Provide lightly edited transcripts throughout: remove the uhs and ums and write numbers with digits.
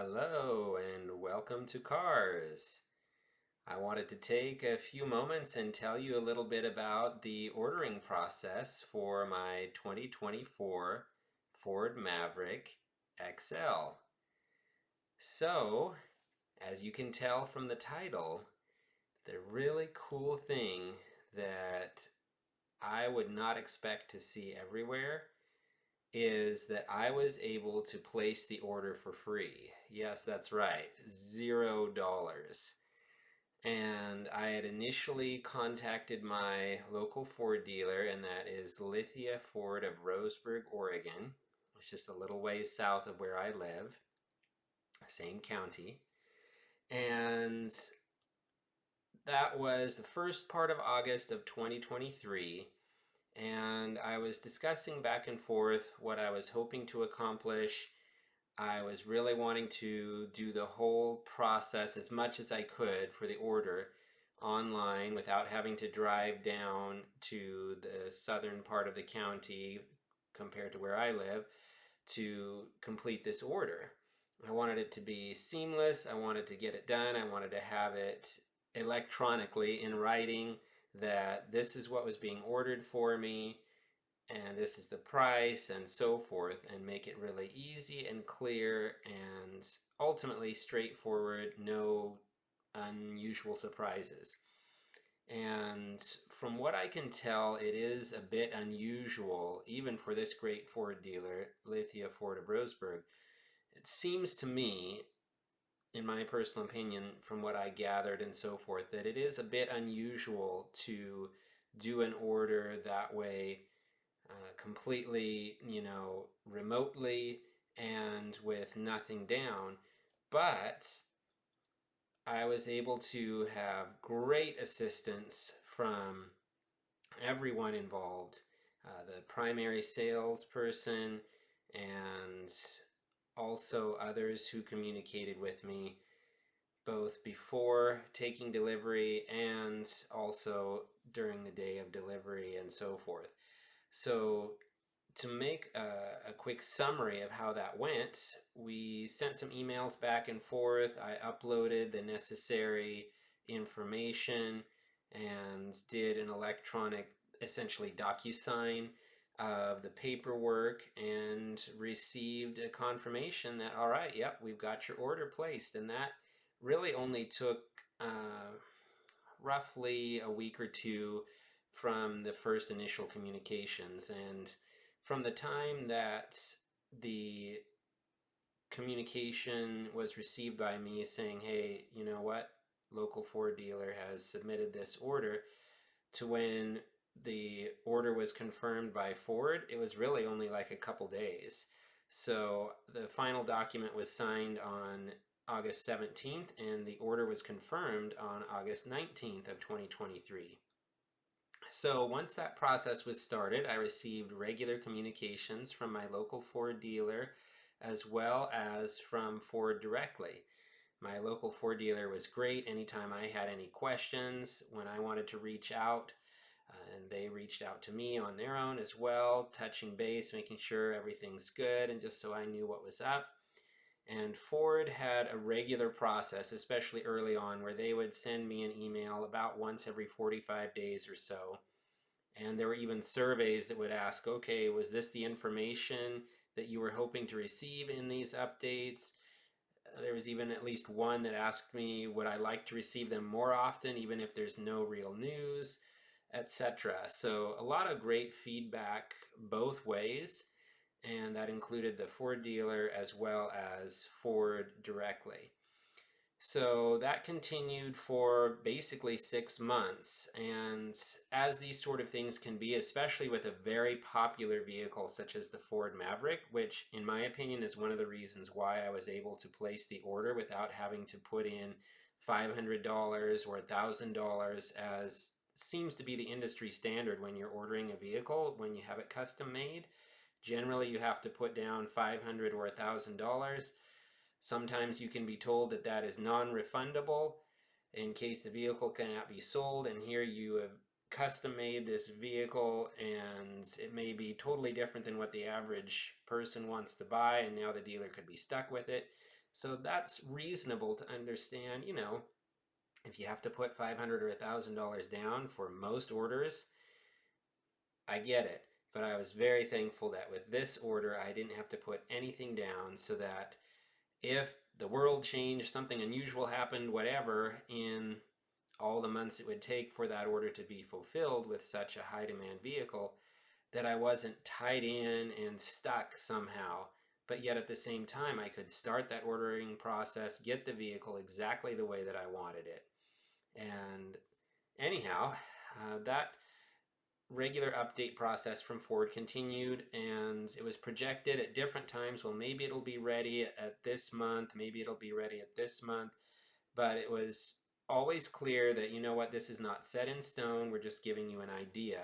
Hello and welcome to C.A.R.S. I wanted to take a few moments and tell you a little bit about the ordering process for my 2024 Ford Maverick XL. So, as you can tell from the title, the really cool thing that I would not expect to see everywhere is that I was able to place the order for free. Yes, that's right, $0. And I had initially contacted my local Ford dealer, and that is Lithia Ford of Roseburg, Oregon. It's just a little ways south of where I live, same county. And that was the first part of August of 2023. And I was discussing back and forth what I was hoping to accomplish. I was really wanting to do the whole process as much as I could for the order online without having to drive down to the southern part of the county compared to where I live to complete this order. I wanted it to be seamless. I wanted to get it done. I wanted to have it electronically in writing that this is what was being ordered for me and this is the price and so forth, and make it really easy and clear and ultimately straightforward, no unusual surprises. And from what I can tell, it is a bit unusual, even for this great Ford dealer, Lithia Ford of Roseburg. It seems to me, in my personal opinion, from what I gathered and so forth, that it is a bit unusual to do an order that way, completely, remotely and with nothing down. But I was able to have great assistance from everyone involved, the primary salesperson and also others who communicated with me both before taking delivery and also during the day of delivery and so forth. So to make a quick summary of how that went, we sent some emails back and forth. I uploaded the necessary information and did an electronic, essentially DocuSign of the paperwork and received a confirmation that, all right, yep, we've got your order placed. And that really only took roughly a week or two from the first initial communications. And from the time that the communication was received by me saying, hey, you know what, local Ford dealer has submitted this order, to when the order was confirmed by Ford, it was really only like a couple days. So the final document was signed on August 17th, and the order was confirmed on August 19th of 2023. So once that process was started, I received regular communications from my local Ford dealer as well as from Ford directly. My local Ford dealer was great anytime I had any questions, when I wanted to reach out, and they reached out to me on their own as well, touching base, making sure everything's good, and just so I knew what was up. And Ford had a regular process, especially early on, where they would send me an email about once every 45 days or so. And there were even surveys that would ask, okay, was this the information that you were hoping to receive in these updates? There was even at least one that asked me, would I like to receive them more often, even if there's no real news, etc. So a lot of great feedback both ways, and that included the Ford dealer as well as Ford directly. So that continued for basically 6 months. And as these sort of things can be, especially with a very popular vehicle such as the Ford Maverick, which in my opinion is one of the reasons why I was able to place the order without having to put in $500 or $1,000, as seems to be the industry standard when you're ordering a vehicle, when you have it custom made. Generally, you have to put down $500 or $1,000. Sometimes you can be told that that is non-refundable in case the vehicle cannot be sold, and here you have custom made this vehicle and it may be totally different than what the average person wants to buy, and now the dealer could be stuck with it. So that's reasonable to understand, if you have to put $500 or $1,000 down for most orders, I get it. But I was very thankful that with this order, I didn't have to put anything down, so that if the world changed, something unusual happened, whatever, in all the months it would take for that order to be fulfilled with such a high demand vehicle, that I wasn't tied in and stuck somehow. But yet at the same time, I could start that ordering process, get the vehicle exactly the way that I wanted it. And anyhow, that regular update process from Ford continued, and it was projected at different times. Well, maybe it'll be ready at this month, maybe it'll be ready at this month, but it was always clear that, you know what, this is not set in stone, we're just giving you an idea.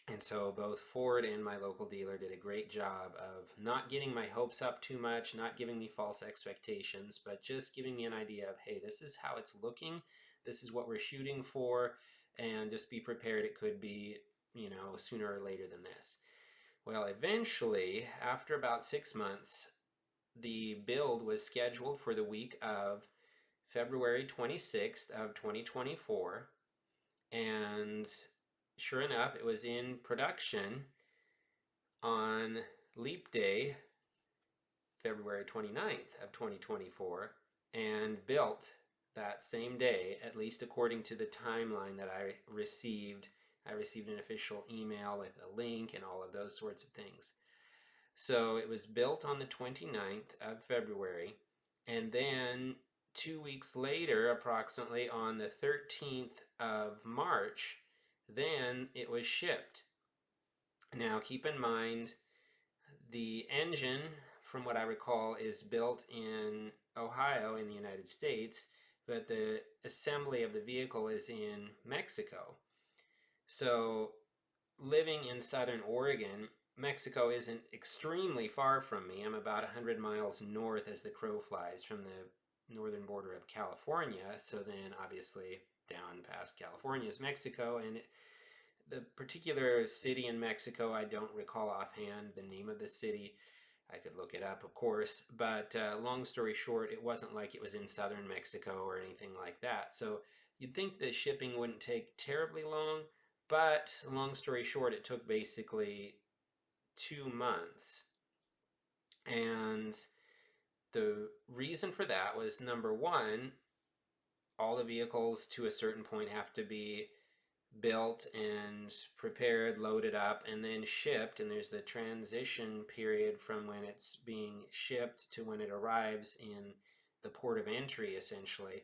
And so both Ford and my local dealer did a great job of not getting my hopes up too much, not giving me false expectations, but just giving me an idea of, hey, this is how it's looking, this is what we're shooting for, and just be prepared it could be, sooner or later than this. Well, eventually, after about 6 months, the build was scheduled for the week of February 26th of 2024, and sure enough, it was in production on Leap Day, February 29th of 2024, and built that same day, at least according to the timeline that I received. I received an official email with a link and all of those sorts of things. So it was built on the 29th of February, and then 2 weeks later, approximately on the 13th of March, then it was shipped. Now, keep in mind, the engine, from what I recall, is built in Ohio in the United States, but the assembly of the vehicle is in Mexico. So, living in southern Oregon, Mexico isn't extremely far from me. I'm about 100 miles north as the crow flies from the northern border of California. So then, obviously, down past California is Mexico, and the particular city in Mexico, I don't recall offhand the name of the city. I could look it up, of course, but long story short, it wasn't like it was in southern Mexico or anything like that. So you'd think the shipping wouldn't take terribly long, but long story short, it took basically 2 months. And the reason for that was, number one, all the vehicles to a certain point have to be built and prepared, loaded up, and then shipped. And there's the transition period from when it's being shipped to when it arrives in the port of entry, essentially.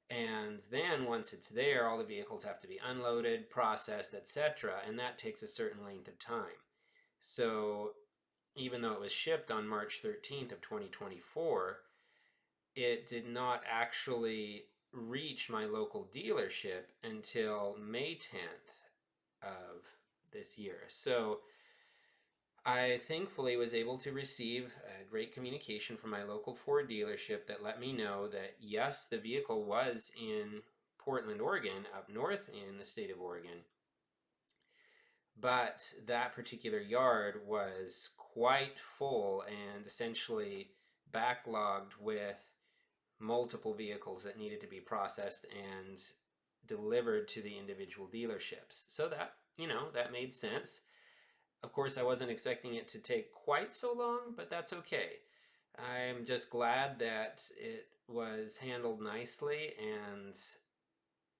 And then once it's there, all the vehicles have to be unloaded, processed, etc. And that takes a certain length of time. So even though it was shipped on March 13th of 2024, it did not actually reach my local dealership until May 10th of this year. So I thankfully was able to receive great communication from my local Ford dealership that let me know that yes, the vehicle was in Portland, Oregon, up north in the state of Oregon, but that particular yard was quite full and essentially backlogged with multiple vehicles that needed to be processed and delivered to the individual dealerships. So that, that made sense. Of course, I wasn't expecting it to take quite so long, but that's okay. I'm just glad that it was handled nicely and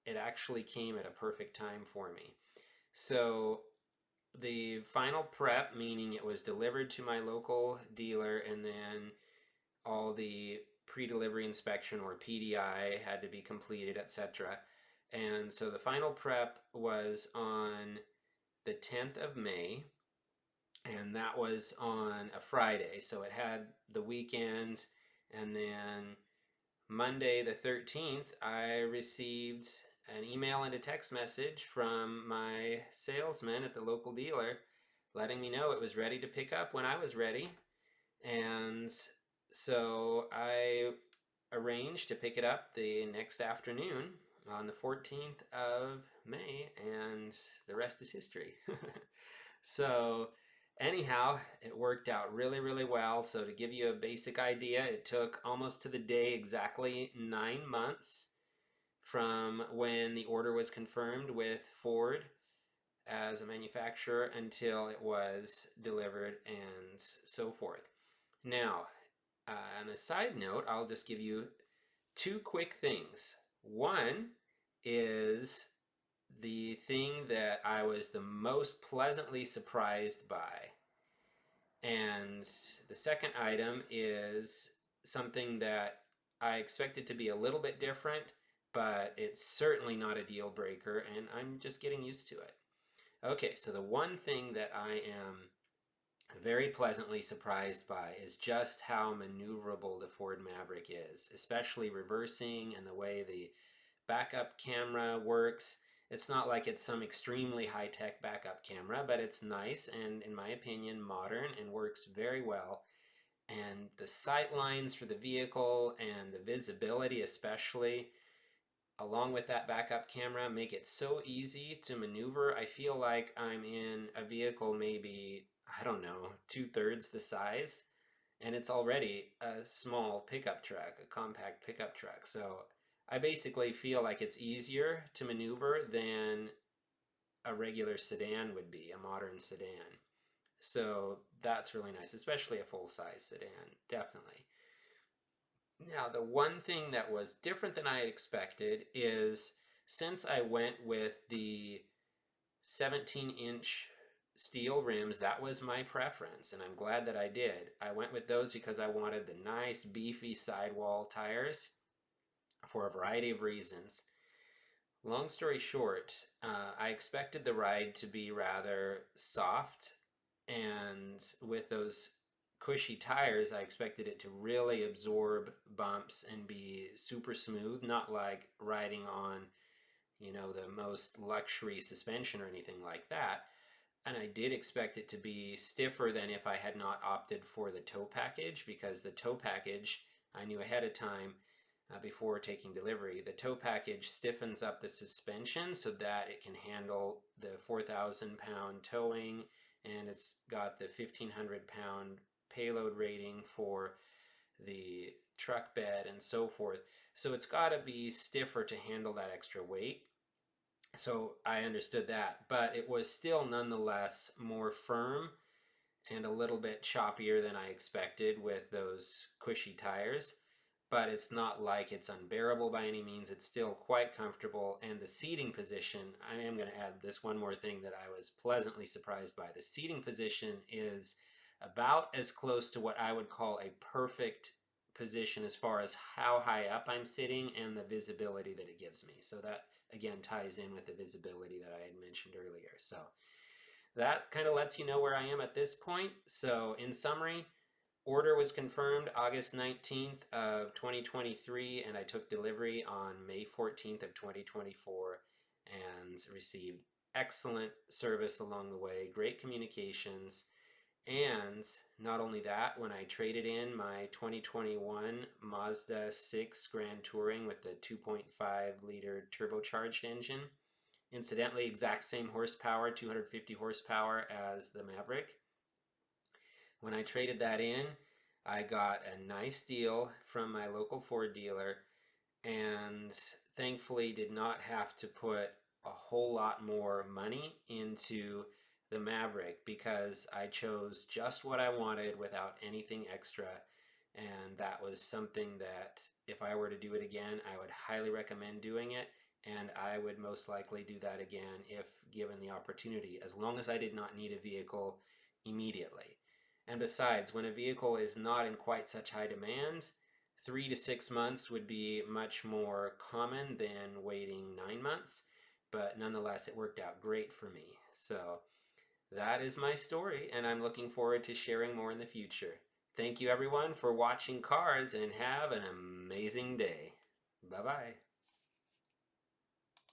it actually came at a perfect time for me. So the final prep, meaning it was delivered to my local dealer, and then all the pre-delivery inspection, or PDI, had to be completed, etc. And so the final prep was on the 10th of May, and that was on a Friday. So it had the weekend, and then Monday the 13th, I received an email and a text message from my salesman at the local dealer letting me know it was ready to pick up when I was ready. And so I arranged to pick it up the next afternoon on the 14th of May, and the rest is history. So Anyhow, it worked out really, really well. So, to give you a basic idea, it took almost to the day exactly 9 months from when the order was confirmed with Ford as a manufacturer until it was delivered and so forth. Now, on a side note, I'll just give you two quick things. One is the thing that I was the most pleasantly surprised by. And the second item is something that I expected to be a little bit different, but it's certainly not a deal breaker, and I'm just getting used to it. Okay, so the one thing that I am very pleasantly surprised by is just how maneuverable the Ford Maverick is, especially reversing and the way the backup camera works. It's not like it's some extremely high-tech backup camera, but it's nice and, in my opinion, modern and works very well. And the sight lines for the vehicle and the visibility especially, along with that backup camera, make it so easy to maneuver. I feel like I'm in a vehicle maybe, I don't know, two-thirds the size, and it's already a small pickup truck, a compact pickup truck. So I basically feel like it's easier to maneuver than a regular sedan would be, a modern sedan. So that's really nice, especially a full-size sedan, definitely. Now, the one thing that was different than I had expected is since I went with the 17-inch steel rims, that was my preference, and I'm glad that I did. I went with those because I wanted the nice, beefy sidewall tires for a variety of reasons. Long story short, I expected the ride to be rather soft, and with those cushy tires, I expected it to really absorb bumps and be super smooth, not like riding on, the most luxury suspension or anything like that. And I did expect it to be stiffer than if I had not opted for the tow package, because the tow package, I knew ahead of time before taking delivery, the tow package stiffens up the suspension so that it can handle the 4,000-pound towing, and it's got the 1,500-pound payload rating for the truck bed and so forth. So it's got to be stiffer to handle that extra weight. So I understood that, but it was still nonetheless more firm and a little bit choppier than I expected with those cushy tires. But it's not like it's unbearable by any means. It's still quite comfortable. And the seating position, I am going to add this one more thing that I was pleasantly surprised by. The seating position is about as close to what I would call a perfect position as far as how high up I'm sitting and the visibility that it gives me. So that again ties in with the visibility that I had mentioned earlier. So that kind of lets you know where I am at this point. So in summary, order was confirmed August 19th of 2023, and I took delivery on May 14th of 2024 and received excellent service along the way, great communications. And not only that, when I traded in my 2021 Mazda 6 Grand Touring with the 2.5-liter turbocharged engine, incidentally, exact same horsepower, 250 horsepower as the Maverick. When I traded that in, I got a nice deal from my local Ford dealer and thankfully did not have to put a whole lot more money into the Maverick because I chose just what I wanted without anything extra. And that was something that if I were to do it again, I would highly recommend doing it. And I would most likely do that again if given the opportunity, as long as I did not need a vehicle immediately. And besides, when a vehicle is not in quite such high demand, 3 to 6 months would be much more common than waiting 9 months. But nonetheless, it worked out great for me. So that is my story, and I'm looking forward to sharing more in the future. Thank you, everyone, for watching Cars, and have an amazing day. Bye bye.